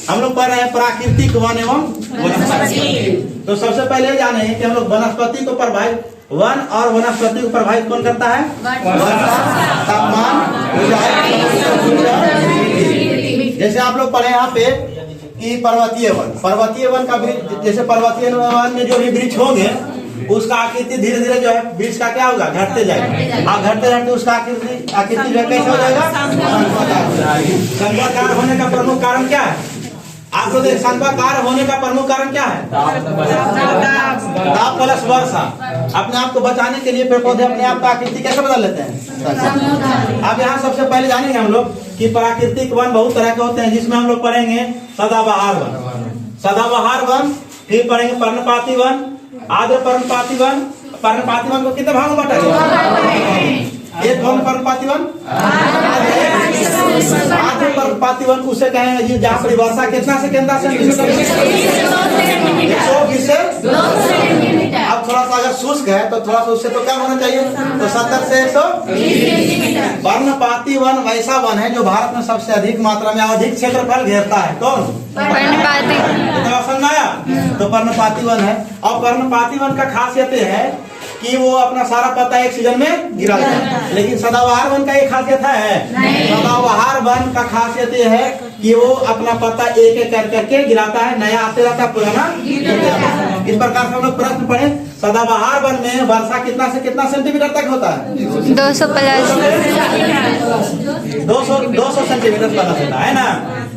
हम लोग पढ़ रहे हैं प्राकृतिक वन एवं वनस्पति। तो सबसे पहले जाने कि हम लोग वनस्पति को प्रभावित, वन और वनस्पति को प्रभावित कौन करता है? तापमान। जैसे आप लोग पढ़े यहाँ पे कि पर्वतीय वन का वृक्ष, जैसे पर्वतीय वन में जो भी वृक्ष होंगे उसका आकृति धीरे धीरे जो है वृक्ष का क्या होगा? घटते जाएगा। और घटते घटते उसका आकृति जो है कैसे हो जाएगा? संवर्धन होने का प्रमुख कारण क्या है? आपको देख, संवर्धन होने का प्रमुख कारण क्या है? ताप प्लस वर्षा। अपने आप को बचाने के लिए पेड़ पौधे अपने आप का आकृति कैसे बदल लेते हैं? अब यहाँ सबसे पहले जानेंगे हम लोग कि प्राकृतिक वन बहुत तरह के होते हैं, जिसमें हम लोग पढ़ेंगे सदाबहार वन, फिर पढ़ेंगे पर्णपाती वन, आद्र पर्णपाती वन। पर्णपाती वन को कितने भागों में बांटा गया? एक पर्णपाती वन, आद्र पर्णपाती वन उसे कहेंगे जहाँ पर वर्षा कितना से कितना सेंटीमीटर? 120 से। अब थोड़ा सा अगर शुष्क है तो थोड़ा सा उससे तो कम होना चाहिए, तो 70 से 120। पर्णपाती वन वैसा वन है जो भारत में सबसे अधिक मात्रा में अधिक क्षेत्रफल घेरता है। कौन? पर्णपाती। समझ आया? तो पर्णपाती वन है। और पर्णपाती वन का खासियत है कि वो अपना सारा पत्ता एक सीजन में गिरा देता है। लेकिन सदाबहार वन का एक खासियत है, सदाबहार वन का खासियत ये है कि वो अपना पत्ता एक एक करके गिराता है, नया आते रहता है, पुराना। इस प्रकार से हम लोग प्रश्न पढ़े, सदाबहार वन में वर्षा कितना से कितना सेंटीमीटर तक होता है? 200 सेंटीमीटर प्लस होता है ना।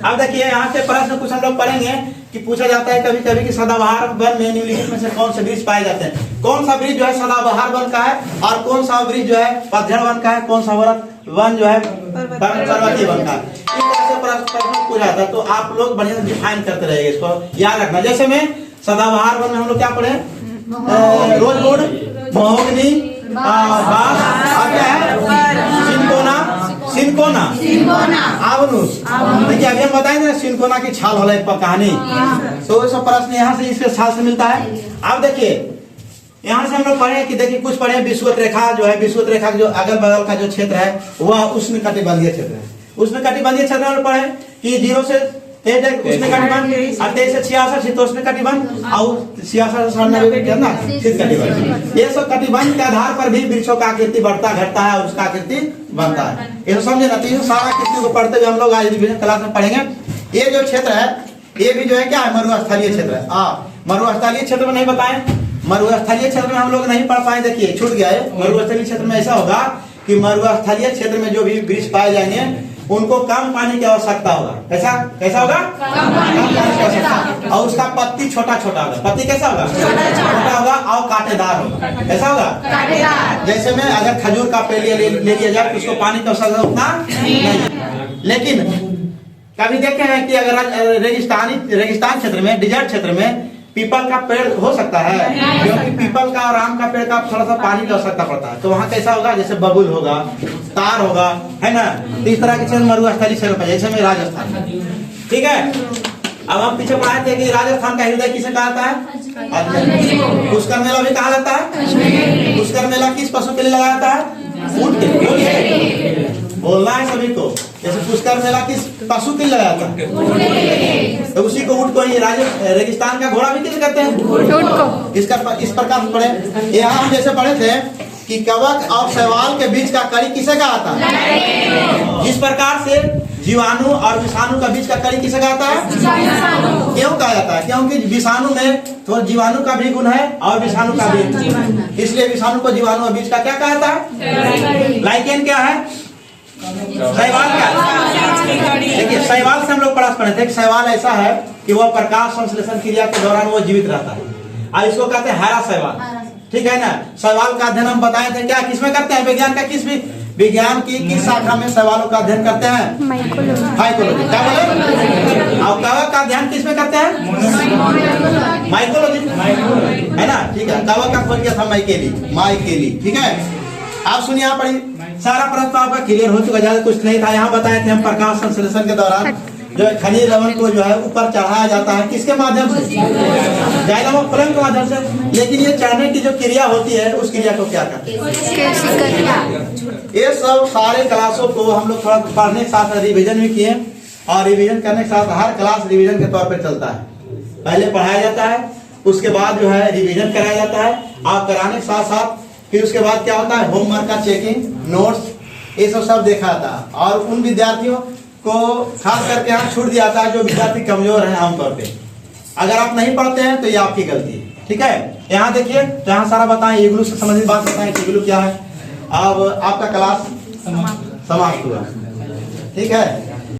अब देखिए यहाँ से प्रश्न कुछ हम लोग पढ़ेंगे कि पूछा जाता है कभी कभी कि सदाबहार वन में निम्नलिखित में से कौन से वृक्ष पाए जाते हैं? कौन सा वृक्ष जो है सदाबहार वन का है और कौन सा वृक्ष जो है पतझड़ वन का है, कौन सा वन जो है पर्वतीय वन का है? इस तरह से प्रश्न पूछा जाता है, तो आप लोग बढ़िया से डिफाइन करते रहेंगे, इसको याद रखना। जैसे में सदाबहार वन में हम लोग क्या पढ़े? रोजवुड, महोगनी, सिनकोना, आवनुस। देखिए अभी हम बताएंगे ना सिनकोना की छाल वाला एक कहानी, तो सब प्रश्न यहाँ से इसके छाल से मिलता है। अब देखिए यहाँ से हम लोग पढ़े कि देखिए कुछ पढ़े विषुवत रेखा जो है, विषुवत रेखा जो अगल बगल का जो क्षेत्र है वह उष्णकटिबंधीय क्षेत्र है। उष्णकटिबंधीय क्षेत्र में पढ़े कि 0 से 63 उष्णकटिबंध, 23 से 66 शीतोष्णकटिबंध और 66 से 99 कितना शीतकटिबंध। ये सब कटिबंध के आधार पर भी वृक्षों का आकृति बढ़ता घटता है और उसका आकृति बनता है। ये तो समझे ना। तो ये सारा आकृति को पढ़ते हुए हम लोग आज रिवीजन क्लास में पढ़ेंगे। ये जो क्षेत्र है ये भी जो है क्या है? मरुस्थलीय क्षेत्र है। मरुस्थलीय क्षेत्र में नहीं बताए, मरुस्थलीय क्षेत्र में हम लोग नहीं पढ़ पाए। देखिए छूट गया है। मरुस्थलीय क्षेत्र में ऐसा होगा कि मरुस्थलीय क्षेत्र में जो भी वृक्ष पाए जाएंगे उनको कम पानी की आवश्यकता होगा। कैसा होगा? कम पानी की आवश्यकता। और उसका पत्ती छोटा छोटा होगा। पत्ती कैसा होगा? छोटा होगा और कांटेदार होगा। कैसा होगा? कांटेदार। जैसे में अगर खजूर का पेड़ ले लिया जाए तो उसको पानी की आवश्यकता उतना नहीं। लेकिन कभी देखे हैं कि अगर रेगिस्तान क्षेत्र में, डिजर्ट क्षेत्र में पीपल का पेड़ हो सकता है, क्योंकि पीपल का और आम का पेड़ का थोड़ा सा पानी की आवश्यकता पड़ता है। तो वहाँ कैसा होगा? जैसे बबुल होगा, तार होगा, है ना। तो इस तरह के क्षेत्र मरुस्थलीय क्षेत्र, जैसे में राजस्थान। ठीक है। अब हम पीछे पढ़ाए थे कि राजस्थान का हृदय किसे कहा जाता है? पुष्कर मेला भी कहा जाता है। पुष्कर मेला किस पशु के लिए लगाया जाता है? ऊंट के। बोलना है सभी को। जैसे पुष्कर मेला किस पशु के लिए लगाया था? तो उसी को ऊंट को ही रेगिस्तान का घोड़ा भी किसे कहते हैं? ऊंट को। इस प्रकार पढ़े। यहाँ हम जैसे पढ़े थे कि कवक और शैवाल के बीच का कड़ी किसे कहा था? जिस प्रकार से जीवाणु और विषाणु का बीच का कड़ी किसे कहता है? क्यों कहा जाता है? क्योंकि विषाणु में तो जीवाणु का भी गुण है और विषाणु का भी, इसलिए विषाणु को जीवाणु के बीच का क्या कहता है? लाइकेन क्या है? शैवाल क्या? देखिए शैवाल से हम लोग पढ़े थे कि शैवाल ऐसा है कि वह प्रकाश संश्लेषण क्रिया के दौरान वो जीवित रहता है, और इसको कहते हैं हरा शैवाल। ठीक है ना। शैवाल का अध्ययन हम बताए थे क्या किसमें करते हैं? विज्ञान का विज्ञान की किस शाखा में शैवालों का अध्ययन करते हैं? माइकोलॉजी। क्या बोले? और कवक का अध्ययन किसमें करते हैं? माइकोलॉजी, है ना। ठीक है। कवक का खोज किया था माइकेली। ठीक है। आप सुनिए, यहाँ पढ़िए। सारा प्रश्न आपका क्लियर हो चुका, ज्यादा कुछ नहीं था। यहाँ बताए थे हम प्रकाश संश्लेषण के दौरान जो है खनिज लवण को जो है ऊपर चढ़ाया जाता है किसके माध्यम से? जाइलम फ्लेम के माध्यम से। लेकिन ये चढ़ने की जो क्रिया होती है उस क्रिया को क्या कहते हैं? ये सब सारे क्लासों को हम लोग थोड़ा पढ़ने के साथ रिविजन भी किए और रिवीजन करने के साथ हर क्लास रिवीजन के तौर पर चलता है। पहले पढ़ाया जाता है, उसके बाद जो है रिवीजन कराया जाता है। आप कराने के साथ साथ फिर उसके बाद क्या होता है, होमवर्क का चेकिंग, नोट्स, ये सब देखा जाता है। और उन विद्यार्थियों को खास करके यहाँ छूट दिया जाता है जो विद्यार्थी कमजोर है आमतौर पे। अगर आप नहीं पढ़ते हैं तो ये आपकी गलती है, ठीक है। यहाँ देखिए, तो यहाँ सारा बताएं, इग्लू से संबंधित बात बताएं, इग्लू क्या है। अब आपका क्लास समाप्त हुआ, ठीक है।